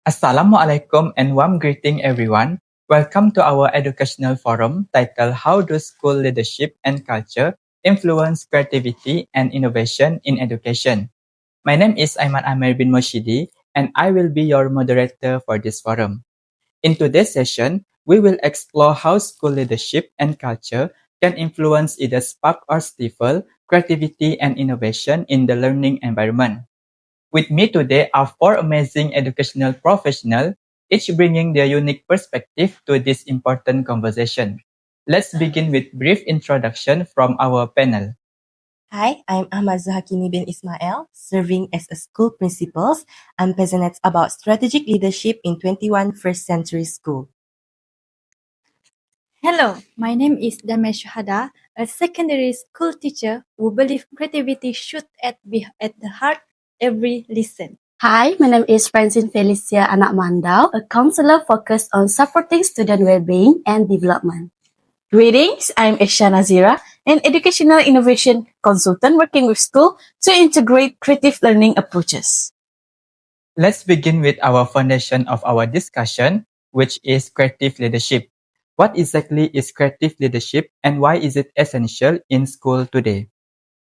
Assalamualaikum and warm greeting everyone. Welcome to our educational forum titled How Do School Leadership and Culture Influence Creativity and Innovation in Education? My name is Aiman Amir bin Morsyidi and I will be your moderator for this forum. In today's session, we will explore how school leadership and culture can influence either spark or stifle creativity and innovation in the learning environment. With me today are four amazing educational professionals, each bringing their unique perspective to this important conversation. Let's begin with brief introduction from our panel. Hi, I'm Ahmad Zulhakimiey bin Ismail, serving as a school principal. I'm passionate about strategic leadership in 21 first century school. Hello, my name is Damia Syuhada, a secondary school teacher who believes creativity should be at the heart every lesson. Hi, my name is Francine Felicia, Anak Mandau, a counselor focused on supporting student well-being and development. Greetings, I'm Esyah Nazirah, an educational innovation consultant working with school to integrate creative learning approaches. Let's begin with our foundation of our discussion, which is creative leadership. What exactly is creative leadership and why is it essential in school today?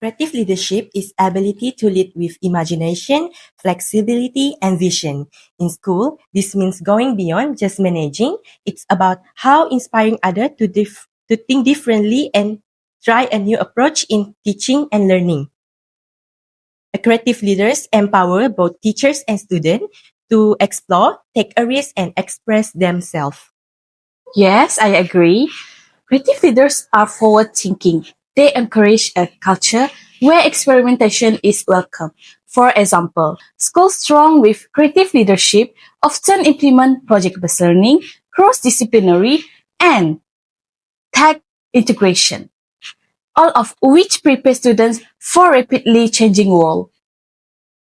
Creative leadership is ability to lead with imagination, flexibility, and vision. In school, this means going beyond just managing. It's about how inspiring others to think differently and try a new approach in teaching and learning. Creative leaders empower both teachers and students to explore, take a risk, and express themselves. Yes, I agree. Creative leaders are forward-thinking. They encourage a culture where experimentation is welcome. For example, schools strong with creative leadership often implement project-based learning, cross-disciplinary, and tech integration, all of which prepare students for rapidly changing world.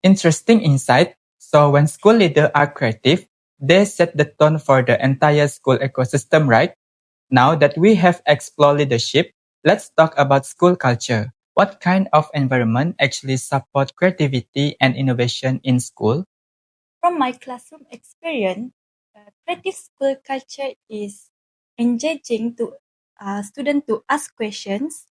Interesting insight. So when school leaders are creative, they set the tone for the entire school ecosystem, right? Now that we have explored leadership, let's talk about school culture. What kind of environment actually supports creativity and innovation in school? From my classroom experience, creative school culture is engaging to students to ask questions,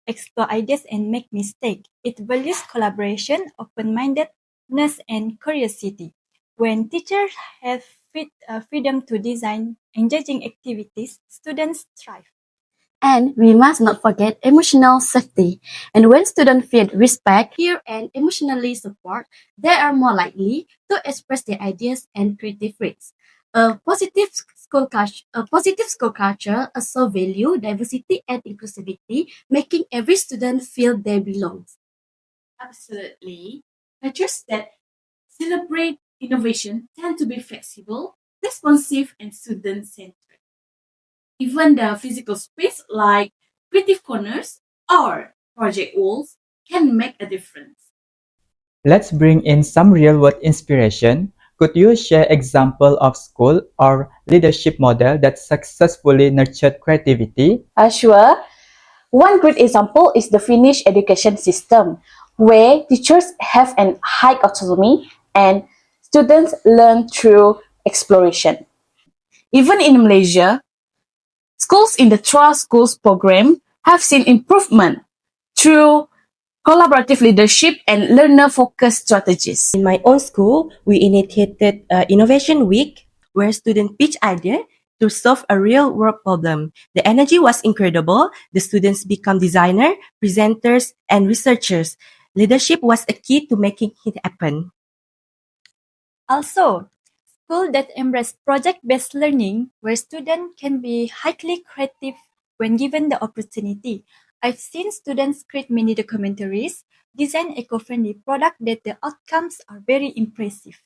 explore ideas, and make mistakes. It values collaboration, open-mindedness, and curiosity. When teachers have freedom to design engaging activities, students thrive. And we must not forget emotional safety. And when students feel respect, hear, and emotionally support, they are more likely to express their ideas and creative traits. A positive school culture also value diversity and inclusivity, making every student feel they belong. Absolutely. Cultures that celebrate innovation tend to be flexible, responsive, and student-centered. Even the physical space like creative corners or project walls can make a difference. Let's bring in some real-world inspiration. Could you share example of school or leadership model that successfully nurtured creativity? Sure. One great example is the Finnish education system, where teachers have an high autonomy and students learn through exploration. Even in Malaysia, schools in the Trust Schools program have seen improvement through collaborative leadership and learner-focused strategies. In my own school, we initiated Innovation Week where students pitch ideas to solve a real world problem. The energy was incredible. The students become designers, presenters, and researchers. Leadership was a key to making it happen. Also, schools that embrace project-based learning, where students can be highly creative when given the opportunity. I've seen students create mini documentaries, design eco-friendly products that the outcomes are very impressive.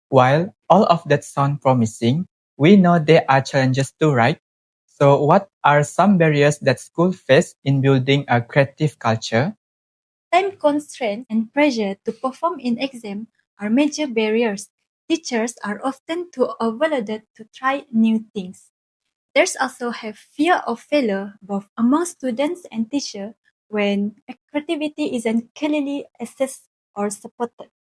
While all of that sound promising, we know there are challenges too, right? So what are some barriers that schools face in building a creative culture? Time constraints and pressure to perform in exam are major barriers. Teachers are often too overloaded to try new things. There's also have fear of failure both among students and teachers when creativity isn't clearly assessed or supported.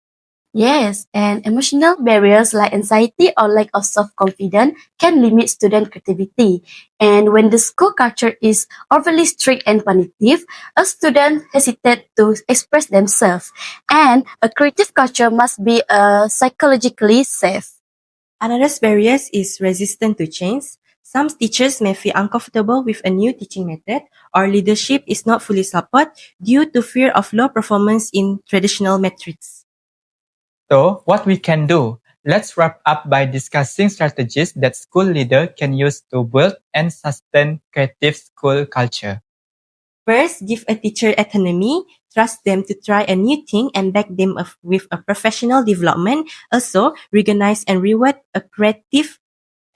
Yes, and emotional barriers like anxiety or lack of self-confidence can limit student creativity. And when the school culture is overly strict and punitive, a student hesitates to express themselves. And a creative culture must be psychologically safe. Another barrier is resistance to change. Some teachers may feel uncomfortable with a new teaching method, or leadership is not fully supported due to fear of low performance in traditional metrics. So, what we can do? Let's wrap up by discussing strategies that school leader can use to build and sustain creative school culture. First, give a teacher autonomy, trust them to try a new thing and back them with a professional development. Also, recognize and reward a creative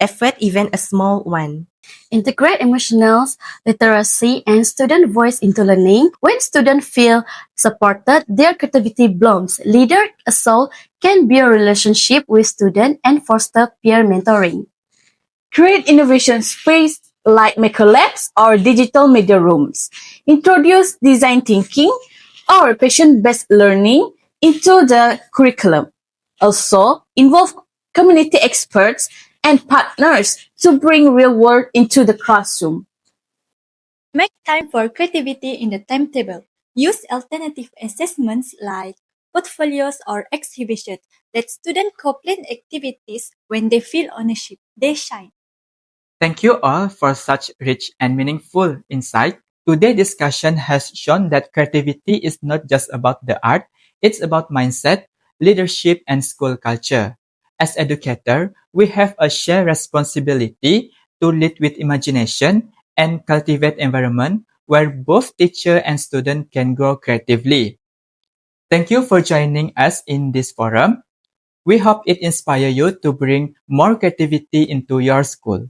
effort, even a small one. Integrate emotional literacy and student voice into learning. When students feel supported, their creativity blooms. Leader also can build relationship with students and foster peer mentoring. Create innovation space like maker labs or digital media rooms. Introduce design thinking or passion-based learning into the curriculum. Also, involve community experts and partners to bring real world into the classroom. Make time for creativity in the timetable. Use alternative assessments like portfolios or exhibitions. Let students complete activities when they feel ownership. They shine. Thank you all for such rich and meaningful insight. Today's discussion has shown that creativity is not just about the art, it's about mindset, leadership, and school culture. As educators, we have a shared responsibility to lead with imagination and cultivate environment where both teacher and student can grow creatively. Thank you for joining us in this forum. We hope it inspires you to bring more creativity into your school.